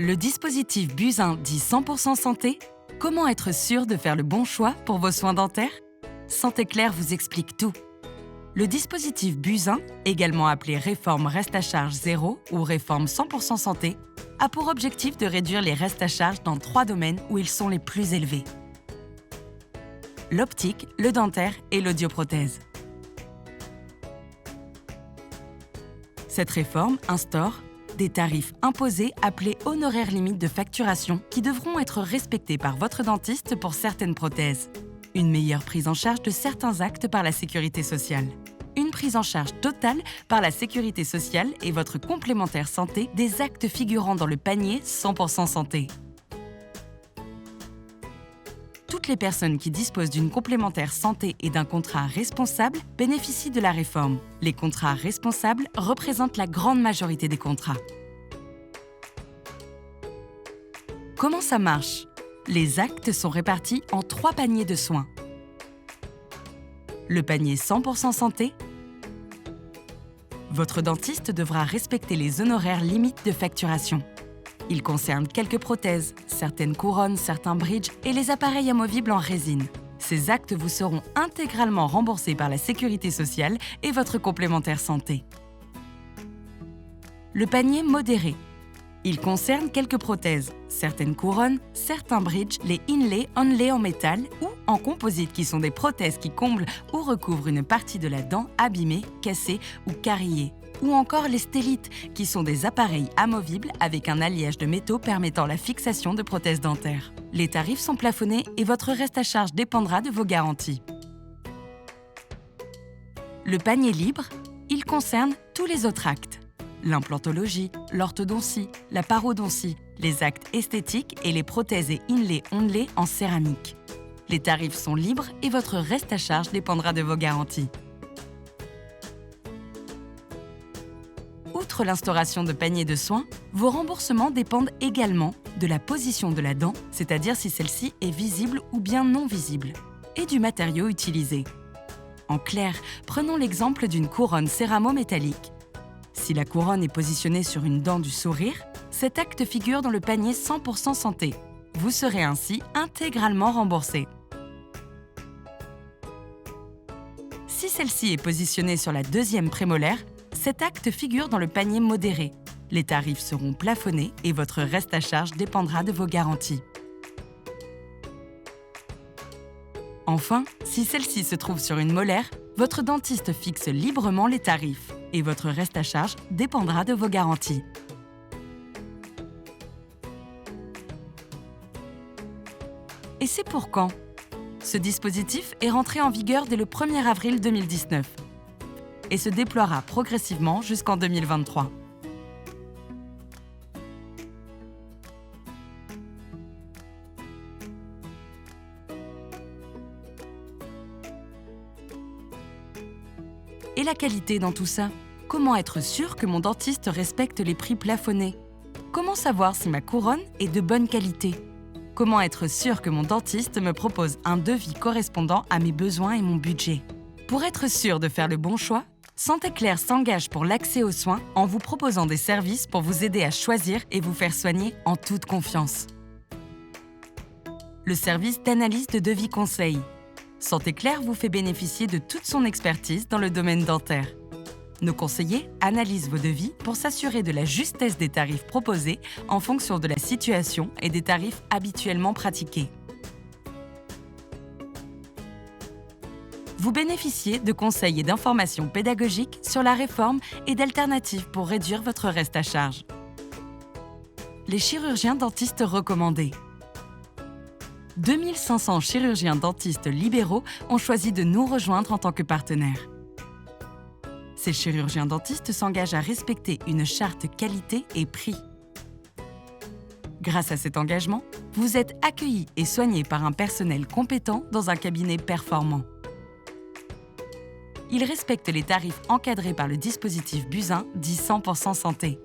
Le dispositif Buzyn dit 100% santé. Comment être sûr de faire le bon choix pour vos soins dentaires? Santé Claire vous explique tout. Le dispositif Buzyn, également appelé réforme reste à charge zéro ou réforme 100% santé, a pour objectif de réduire les restes à charge dans 3 domaines où ils sont les plus élevés: l'optique, le dentaire et l'audioprothèse. Cette réforme instaure des tarifs imposés appelés honoraires limites de facturation qui devront être respectés par votre dentiste pour certaines prothèses. Une meilleure prise en charge de certains actes par la Sécurité sociale. Une prise en charge totale par la Sécurité sociale et votre complémentaire santé des actes figurant dans le panier 100% santé. Toutes les personnes qui disposent d'une complémentaire santé et d'un contrat responsable bénéficient de la réforme. Les contrats responsables représentent la grande majorité des contrats. Comment ça marche? Les actes sont répartis en 3 paniers de soins. Le panier 100% santé. Votre dentiste devra respecter les honoraires limites de facturation. Il concerne quelques prothèses, certaines couronnes, certains bridges et les appareils amovibles en résine. Ces actes vous seront intégralement remboursés par la Sécurité sociale et votre complémentaire santé. Le panier modéré. Il concerne quelques prothèses, certaines couronnes, certains bridges, les inlays, onlays en métal ou en composite qui sont des prothèses qui comblent ou recouvrent une partie de la dent abîmée, cassée ou carriée. Ou encore les stellites, qui sont des appareils amovibles avec un alliage de métaux permettant la fixation de prothèses dentaires. Les tarifs sont plafonnés et votre reste à charge dépendra de vos garanties. Le panier libre, il concerne tous les autres actes: l'implantologie, l'orthodontie, la parodontie, les actes esthétiques et les prothèses et inlays onlays en céramique. Les tarifs sont libres et votre reste à charge dépendra de vos garanties. Outre l'instauration de paniers de soins, vos remboursements dépendent également de la position de la dent, c'est-à-dire si celle-ci est visible ou bien non visible, et du matériau utilisé. En clair, prenons l'exemple d'une couronne céramo-métallique. Si la couronne est positionnée sur une dent du sourire, cet acte figure dans le panier 100% santé. Vous serez ainsi intégralement remboursé. Si celle-ci est positionnée sur la deuxième prémolaire, cet acte figure dans le panier modéré. Les tarifs seront plafonnés et votre reste à charge dépendra de vos garanties. Enfin, si celle-ci se trouve sur une molaire, votre dentiste fixe librement les tarifs et votre reste à charge dépendra de vos garanties. Et c'est pour quand? Ce dispositif est rentré en vigueur dès le 1er avril 2019 et se déploiera progressivement jusqu'en 2023. Et la qualité dans tout ça? Comment être sûr que mon dentiste respecte les prix plafonnés? Comment savoir si ma couronne est de bonne qualité? Comment être sûr que mon dentiste me propose un devis correspondant à mes besoins et mon budget? Pour être sûr de faire le bon choix, Santé Claire s'engage pour l'accès aux soins en vous proposant des services pour vous aider à choisir et vous faire soigner en toute confiance. Le service d'analyse de devis conseil. Santé Claire vous fait bénéficier de toute son expertise dans le domaine dentaire. Nos conseillers analysent vos devis pour s'assurer de la justesse des tarifs proposés en fonction de la situation et des tarifs habituellement pratiqués. Vous bénéficiez de conseils et d'informations pédagogiques sur la réforme et d'alternatives pour réduire votre reste à charge. Les chirurgiens dentistes recommandés. 2500 chirurgiens dentistes libéraux ont choisi de nous rejoindre en tant que partenaires. Ces chirurgiens dentistes s'engagent à respecter une charte qualité et prix. Grâce à cet engagement, vous êtes accueillis et soignés par un personnel compétent dans un cabinet performant. Ils respectent les tarifs encadrés par le dispositif Buzyn dit 100% santé.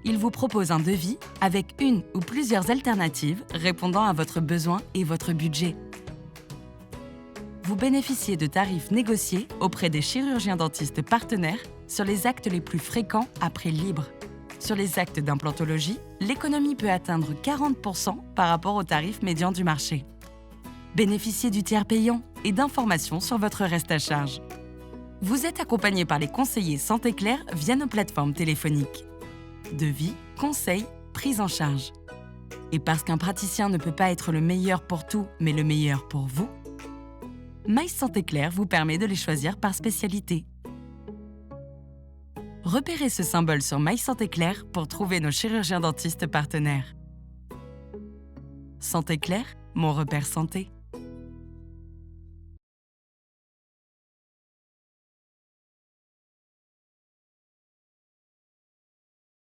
Ils vous proposent un devis avec une ou plusieurs alternatives répondant à votre besoin et votre budget. Vous bénéficiez de tarifs négociés auprès des chirurgiens dentistes partenaires sur les actes les plus fréquents à prix libre. Sur les actes d'implantologie, l'économie peut atteindre 40% par rapport au tarif médian du marché. Bénéficiez du tiers payant et d'informations sur votre reste à charge. Vous êtes accompagné par les conseillers Santé Claire via nos plateformes téléphoniques. Devis, conseils, prise en charge. Et parce qu'un praticien ne peut pas être le meilleur pour tout, mais le meilleur pour vous, My Santé Claire vous permet de les choisir par spécialité. Repérez ce symbole sur My Santé Claire pour trouver nos chirurgiens dentistes partenaires. Santé Claire, mon repère santé.